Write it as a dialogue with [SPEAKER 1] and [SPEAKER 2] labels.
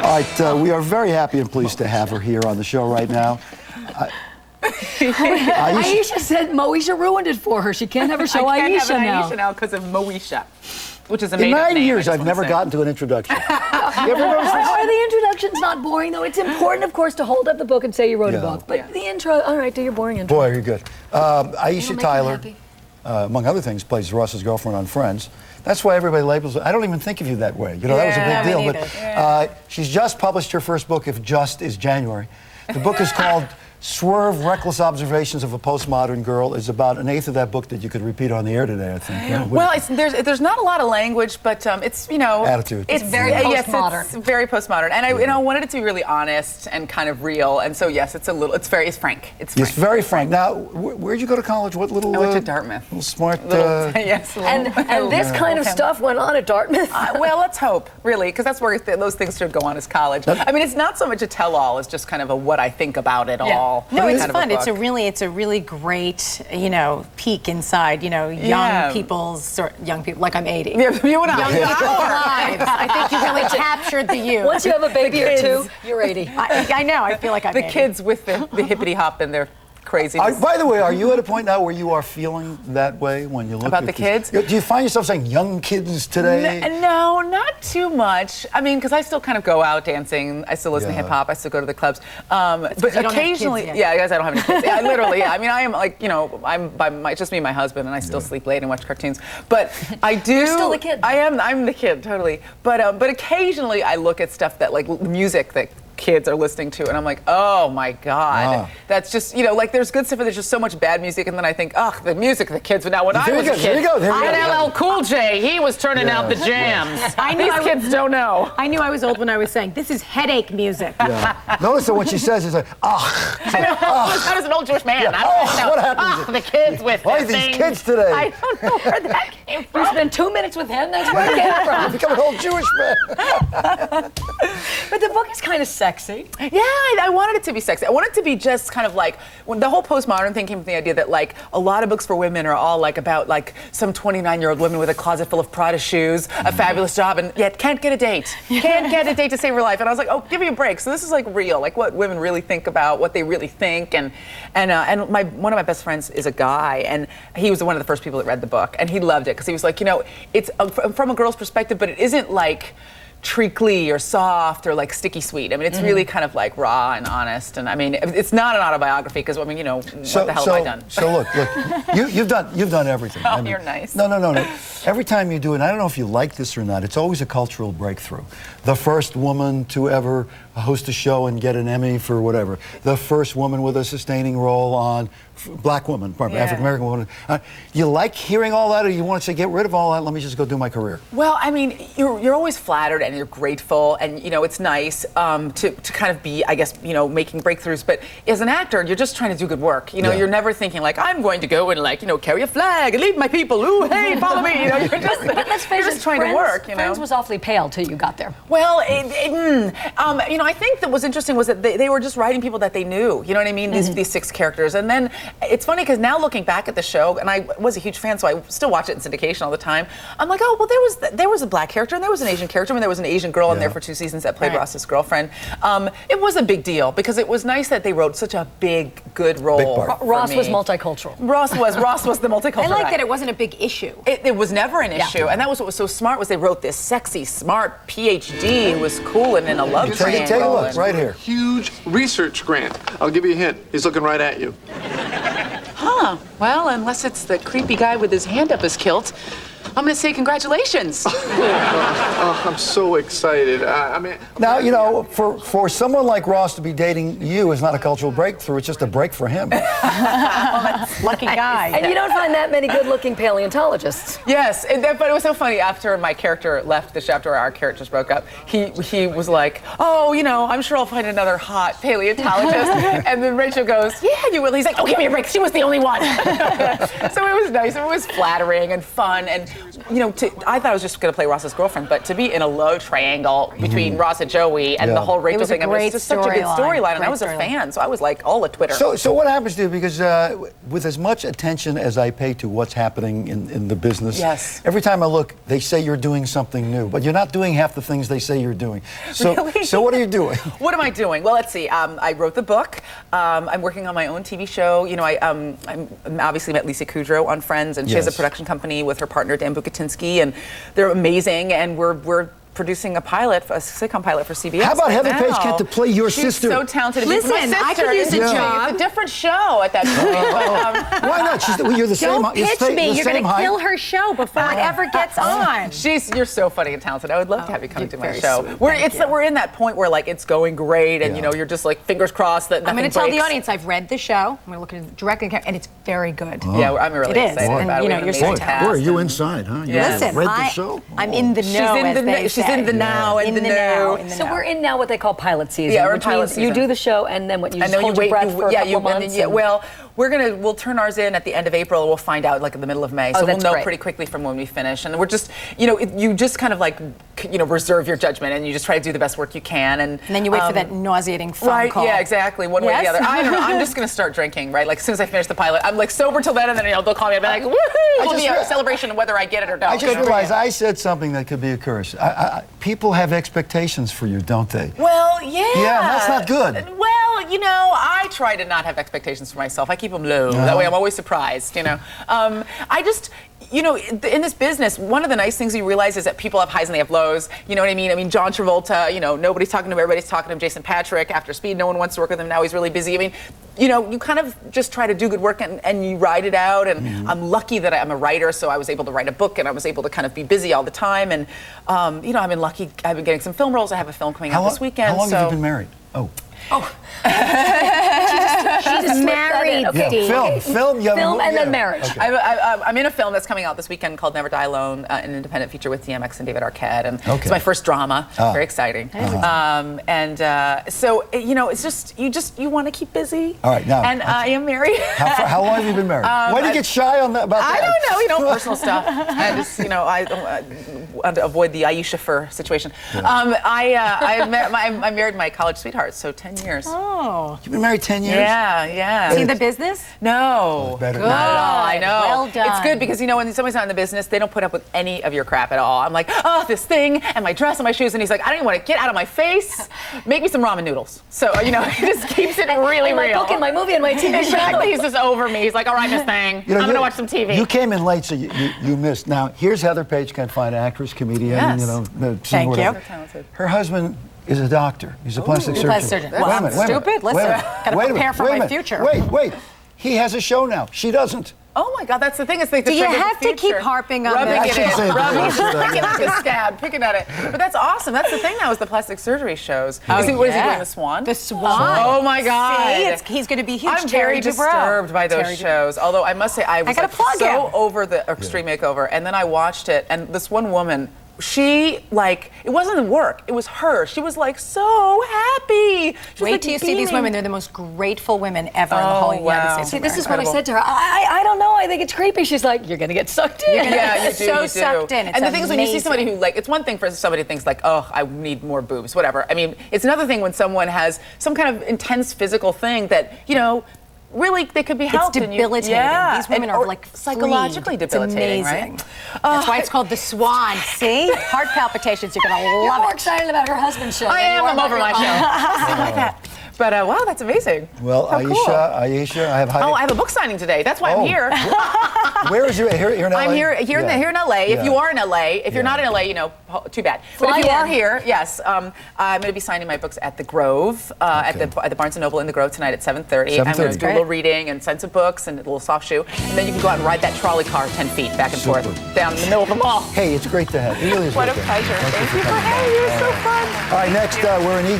[SPEAKER 1] All right, we are very happy and pleased to have her here on the show right now.
[SPEAKER 2] Aisha said Moesha ruined it for her. She can't have her show
[SPEAKER 3] I can't
[SPEAKER 2] Aisha
[SPEAKER 3] have an
[SPEAKER 2] now.
[SPEAKER 3] Aisha now because of Moesha, which is a
[SPEAKER 1] In
[SPEAKER 3] made-up
[SPEAKER 1] 9
[SPEAKER 3] name.
[SPEAKER 1] years, I've never gotten to an introduction. You ever notice this?
[SPEAKER 2] Are the introductions not boring, though? It's important, of course, to hold up the book and say you wrote a book. But the intro, all right, do your boring intro.
[SPEAKER 1] Boy, you're good. Aisha Tyler,
[SPEAKER 2] happy.
[SPEAKER 1] among other things, plays Ross's girlfriend on Friends. That's why everybody labels it. I don't even think of you that way. You know, that was a big deal. But she's just published her first book, If Just Is January. The book is called Swerve, Reckless Observations of a Postmodern Girl. Is about an eighth of that book that you could repeat on the air today, I think. Yeah,
[SPEAKER 3] well, there's not a lot of language, but it's, you know...
[SPEAKER 1] Attitude.
[SPEAKER 2] It's very postmodern.
[SPEAKER 3] Yes, it's very postmodern. And I wanted it to be really honest and kind of real. And so, yes, it's frank. It's frank.
[SPEAKER 1] It's very frank. Now, where'd you go to college? What little...
[SPEAKER 3] I went to Dartmouth.
[SPEAKER 1] Little smart...
[SPEAKER 3] yes.
[SPEAKER 2] And this kind of stuff went on at Dartmouth?
[SPEAKER 3] Well, let's hope, really, because that's where those things should go on as college. I mean, it's not so much a tell-all. It's just kind of a what I think about it all.
[SPEAKER 4] No, it's
[SPEAKER 3] kind
[SPEAKER 4] fun. It's a really great, you know, peek inside, you know, young people, like I'm 80.
[SPEAKER 3] Yeah, you and I.
[SPEAKER 4] Young people's lives. I think you really captured the youth.
[SPEAKER 2] Once you have a baby or two, you're 80.
[SPEAKER 4] I know, I feel like I'm 80.
[SPEAKER 3] The kids with the hippity hop and their craziness.
[SPEAKER 1] By the way, are you at a point now where you are feeling that way when you look
[SPEAKER 3] about
[SPEAKER 1] at
[SPEAKER 3] the kids?
[SPEAKER 1] Do you find yourself saying young kids today?
[SPEAKER 3] No, not too much. I mean, because I still kind of go out dancing. I still listen to hip hop. I still go to the clubs. But occasionally,
[SPEAKER 4] yeah,
[SPEAKER 3] guys, I don't have any kids. Yeah, literally, yeah. I mean, I am like, you know, I'm by just me and my husband, and I still sleep late and watch cartoons. But I do.
[SPEAKER 2] You're still the kid.
[SPEAKER 3] I'm the kid, totally. But occasionally I look at stuff that, like, music that kids are listening to, and I'm like, oh my God, that's just, you know, like there's good stuff, but there's just so much bad music, and then I think, ugh, the music the kids would now. When I was a kid,
[SPEAKER 1] there you go.
[SPEAKER 3] LL Cool J, he was turning out the jams. These kids don't know.
[SPEAKER 4] I knew I was old when I was saying, this is headache music.
[SPEAKER 1] Yeah. Notice that when she says it's like, ugh.
[SPEAKER 3] I know. That is an old Jewish man. I don't know.
[SPEAKER 1] What happened?
[SPEAKER 3] The kids with
[SPEAKER 1] Why are these kids today?
[SPEAKER 3] I don't know where that came from.
[SPEAKER 2] You spend 2 minutes with him, that's where it came from.
[SPEAKER 1] Become an old Jewish man.
[SPEAKER 2] But the book is kind of sexy.
[SPEAKER 3] Yeah, I wanted it to be sexy. I wanted it to be just kind of like, when the whole postmodern thing came from the idea that, like, a lot of books for women are all like about like some 29-year-old woman with a closet full of Prada shoes, a fabulous job, and yet can't get a date. Can't get a date to save her life. And I was like, oh, give me a break. So this is like real, like what women really think about, what they really think. And one of my best friends is a guy, and he was one of the first people that read the book, and he loved it because he was like, you know, it's from a girl's perspective, but it isn't like treacly or soft or like sticky sweet. I mean, it's really kind of like raw and honest. And I mean, it's not an autobiography because, I mean, you know, what the hell have I done?
[SPEAKER 1] So look, you've done everything.
[SPEAKER 3] Oh,
[SPEAKER 1] I mean,
[SPEAKER 3] you're nice.
[SPEAKER 1] No. Every time you do it, I don't know if you like this or not, it's always a cultural breakthrough. The first woman to ever host a show and get an Emmy for whatever. The first woman with a sustaining role on black woman, African-American woman. You like hearing all that, or you want to say, get rid of all that, let me just go do my career?
[SPEAKER 3] Well, I mean, you're always flattered and you're grateful, and, you know, it's nice to kind of be, I guess, you know, making breakthroughs. But as an actor, you're just trying to do good work. You know, you're never thinking like, I'm going to go and, like, you know, carry a flag and lead my people. Ooh, hey, follow me. You know, you're just,
[SPEAKER 2] but let's face
[SPEAKER 3] you're just trying to work. You know,
[SPEAKER 2] Friends was awfully pale till you got there.
[SPEAKER 3] Well, you know, I think that was interesting was that they were just writing people that they knew. You know what I mean? These 6 characters, and then it's funny because now looking back at the show, and I was a huge fan, so I still watch it in syndication all the time. I'm like, oh, well, there was a black character and there was an Asian character, and there was an Asian girl in there for 2 seasons that played Ross's girlfriend. It was a big deal because it was nice that they wrote such a big, good role.
[SPEAKER 1] Big part.
[SPEAKER 2] Ross was multicultural.
[SPEAKER 3] Ross was the multicultural.
[SPEAKER 4] I like
[SPEAKER 3] guy.
[SPEAKER 4] that it wasn't a big issue.
[SPEAKER 3] It was never an issue, and that was what was so smart was they wrote this sexy, smart PhD who was cool and in a love triangle.
[SPEAKER 1] Take a look right here.
[SPEAKER 5] Huge research grant. I'll give you a hint. He's looking right at you.
[SPEAKER 3] Huh. Well, unless it's the creepy guy with his hand up his kilt, I'm going to say congratulations.
[SPEAKER 5] I'm so excited. I mean...
[SPEAKER 1] Now, you know, for someone like Ross to be dating you is not a cultural breakthrough. It's just a break for him.
[SPEAKER 4] Lucky guy.
[SPEAKER 2] And you don't find that many good-looking paleontologists.
[SPEAKER 3] Yes, but it was so funny. After my character left the show, after our characters broke up, he was like, oh, you know, I'm sure I'll find another hot paleontologist. And then Rachel goes, yeah, you will. He's like, oh, give me a break. She was the only one. So it was nice. It was flattering and fun. And, you know, I thought I was just going to play Ross's girlfriend, but to be me in a love triangle between Ross and Joey and the whole Rachel thing. I mean, it's just such a good storyline, and I was a fan, so I was like all at Twitter.
[SPEAKER 1] So what happens to you? Because with as much attention as I pay to what's happening in the business, every time I look, they say you're doing something new, but you're not doing half the things they say you're doing. So,
[SPEAKER 3] really?
[SPEAKER 1] So what are you doing?
[SPEAKER 3] What am I doing? Well, let's see. I wrote the book. I'm working on my own TV show. You know, I'm obviously met Lisa Kudrow on Friends, and she has a production company with her partner Dan Bukatinsky, and they're amazing. And we're producing a sitcom pilot for CBS.
[SPEAKER 1] How about Heather Paige Kent to play your sister?
[SPEAKER 3] She's so talented.
[SPEAKER 4] Listen, I could use a job.
[SPEAKER 3] It's a different show at that point.
[SPEAKER 1] Why not? You're the same.
[SPEAKER 4] Don't pitch me. You're going to kill her show before it ever gets on.
[SPEAKER 3] You're so funny and talented. I would love to have you come to my show.
[SPEAKER 4] Sweet.
[SPEAKER 3] We're in that point where like it's going great, and you know you're just like fingers crossed that nothing
[SPEAKER 4] I'm going to tell the
[SPEAKER 3] breaks.
[SPEAKER 4] audience I've read the show. I'm going to look at it directly, and it's very good.
[SPEAKER 3] Yeah, I'm really excited
[SPEAKER 4] and,
[SPEAKER 3] about it.
[SPEAKER 4] you know,
[SPEAKER 3] We have
[SPEAKER 4] you're
[SPEAKER 3] an
[SPEAKER 4] so
[SPEAKER 3] amazing
[SPEAKER 4] talented.
[SPEAKER 1] Boy, are
[SPEAKER 3] cast
[SPEAKER 1] you
[SPEAKER 3] and-
[SPEAKER 1] inside, huh? You
[SPEAKER 4] Listen,
[SPEAKER 1] read the show?
[SPEAKER 4] I'm in the know.
[SPEAKER 3] She's in the now.
[SPEAKER 4] In the now. In the
[SPEAKER 2] So
[SPEAKER 4] know.
[SPEAKER 2] we're in now what they call pilot season.
[SPEAKER 3] Yeah, we're in
[SPEAKER 2] which
[SPEAKER 3] pilot
[SPEAKER 2] means
[SPEAKER 3] season.
[SPEAKER 2] You do the show, and then what? You just
[SPEAKER 3] then
[SPEAKER 2] hold your breath for a couple months.
[SPEAKER 3] Well, we'll turn ours in at the end of April. We'll find out like in the middle of May, so we'll
[SPEAKER 2] that's
[SPEAKER 3] know
[SPEAKER 2] great.
[SPEAKER 3] pretty quickly from when we finish. And we're just, you just kind of like, reserve your judgment, and you just try to do the best work you can. And
[SPEAKER 4] then you wait for that nauseating phone call.
[SPEAKER 3] Yeah, exactly. One way or the
[SPEAKER 4] Yes?
[SPEAKER 3] other. I don't know. I'm just gonna start drinking, right? Like as soon as I finish the pilot, I'm like sober till then, and then they'll call me and be like, woohoo! It'll be a celebration of whether I get it or don't.
[SPEAKER 1] I just realized I said something that could be a curse. People have expectations for you, don't they?
[SPEAKER 3] Well, yeah.
[SPEAKER 1] Yeah, that's not good.
[SPEAKER 3] Well, I try to not have expectations for myself. I keep them low. That way I'm always surprised, I just, in this business, one of the nice things you realize is that people have highs and they have lows. You know what I mean? I mean, John Travolta, nobody's talking to him, everybody's talking to him. Jason Patrick, after Speed, no one wants to work with him. Now he's really busy. I mean, you kind of just try to do good work and you ride it out. And I'm lucky that I'm a writer, so I was able to write a book and I was able to kind of be busy all the time. And, I've been lucky. I've been getting some film roles. I have a film coming out this weekend.
[SPEAKER 1] How long have you been married?
[SPEAKER 2] She's
[SPEAKER 4] married.
[SPEAKER 2] Okay.
[SPEAKER 1] Film,
[SPEAKER 2] and then marriage.
[SPEAKER 1] Okay.
[SPEAKER 3] I'm in a film that's coming out this weekend called Never Die Alone, an independent feature with DMX and David Arquette, and it's my first drama. Very exciting. So it's just you want to keep busy.
[SPEAKER 1] All right, now.
[SPEAKER 3] And I am married.
[SPEAKER 1] How long have you been married? Why do you get shy on that? About that?
[SPEAKER 3] I don't know. Personal stuff. I just I want to avoid the Aisha situation.
[SPEAKER 1] Yeah.
[SPEAKER 3] I married my college sweetheart, so 10 years.
[SPEAKER 4] Oh.
[SPEAKER 1] You've been married 10 years?
[SPEAKER 3] Yeah.
[SPEAKER 4] See the business?
[SPEAKER 3] No.
[SPEAKER 1] Better.
[SPEAKER 3] Not at all. I know.
[SPEAKER 4] Well done.
[SPEAKER 3] It's good because when somebody's not in the business, they don't put up with any of your crap at all. I'm like, oh, this thing and my dress and my shoes, and he's like, I don't even want to get out of my face. Make me some ramen noodles. So he just keeps it really
[SPEAKER 2] my
[SPEAKER 3] real.
[SPEAKER 2] book and my movie and my TV show.
[SPEAKER 3] Exactly. He's just over me. He's like, all right, Miss Thing, I'm gonna watch some TV.
[SPEAKER 1] You came in late, so you missed. Now here's Heather Paige Kent, fine actress, comedian.
[SPEAKER 3] Yes.
[SPEAKER 4] Thank you.
[SPEAKER 1] Her husband is a doctor. He's a plastic surgeon.
[SPEAKER 4] Plastic surgeon.
[SPEAKER 1] Wait
[SPEAKER 4] Well,
[SPEAKER 1] a minute,
[SPEAKER 4] I'm stupid. Listen, gotta prepare for my future.
[SPEAKER 1] Wait. He has a show now. She doesn't.
[SPEAKER 3] Oh my God, that's the thing. It's like the
[SPEAKER 4] Do you
[SPEAKER 3] trend of the
[SPEAKER 4] have to keep
[SPEAKER 3] future.
[SPEAKER 4] harping on
[SPEAKER 3] Rubbing
[SPEAKER 4] that?
[SPEAKER 3] it in,
[SPEAKER 1] I shouldn't say
[SPEAKER 3] picking
[SPEAKER 1] that.
[SPEAKER 3] like a scab, picking at it. But that's awesome. That's the thing now is the plastic surgery shows. What is he doing? The Swan?
[SPEAKER 4] The Swan.
[SPEAKER 3] Oh my God.
[SPEAKER 4] See, he's going to be huge.
[SPEAKER 3] I'm very disturbed by those shows. Although I must say I was so over the Extreme Makeover, and then I watched it, and this one woman. She it wasn't the work, it was her. She was so happy.
[SPEAKER 4] Wait till you see these women. They're the most grateful women ever in the whole United States.
[SPEAKER 2] See, this is what I said to her. I don't know. I think it's creepy. She's like, you're gonna get sucked in.
[SPEAKER 3] Yeah, you do.
[SPEAKER 4] So sucked in. It's
[SPEAKER 3] and the thing is, when you see
[SPEAKER 4] amazing.
[SPEAKER 3] somebody who it's one thing for somebody who thinks oh, I need more boobs, whatever. I mean, it's another thing when someone has some kind of intense physical thing that really they could be helped.
[SPEAKER 4] It's debilitating. These women are
[SPEAKER 3] psychologically debilitating,
[SPEAKER 4] it's amazing.
[SPEAKER 3] right?
[SPEAKER 4] That's why it's called the Swan. See, heart palpitations. You're gonna
[SPEAKER 2] You're
[SPEAKER 4] love
[SPEAKER 2] more
[SPEAKER 4] it.
[SPEAKER 2] excited about her husband's show.
[SPEAKER 3] I am. I'm over my show. Something like that. But wow, that's amazing.
[SPEAKER 1] Well,
[SPEAKER 3] How cool.
[SPEAKER 1] Aisha, I have high.
[SPEAKER 3] Oh, I have a book signing today. That's why I'm here.
[SPEAKER 1] Where is you? Here in LA?
[SPEAKER 3] I'm here in LA. If you are in LA, if you're not in LA, too bad. But if you are here, yes, I'm going to be signing my books at the Grove, at the Barnes & Noble in the Grove tonight at 7:30. I'm going to do a little reading and sign some books and a little soft shoe, and then you can go out and ride that trolley car 10 feet back and forth down in the middle of the mall.
[SPEAKER 1] Hey, it's great to have you. It really is.
[SPEAKER 3] What a pleasure. Thank you for having me. It was so fun.
[SPEAKER 1] All right, next we're in Eagle.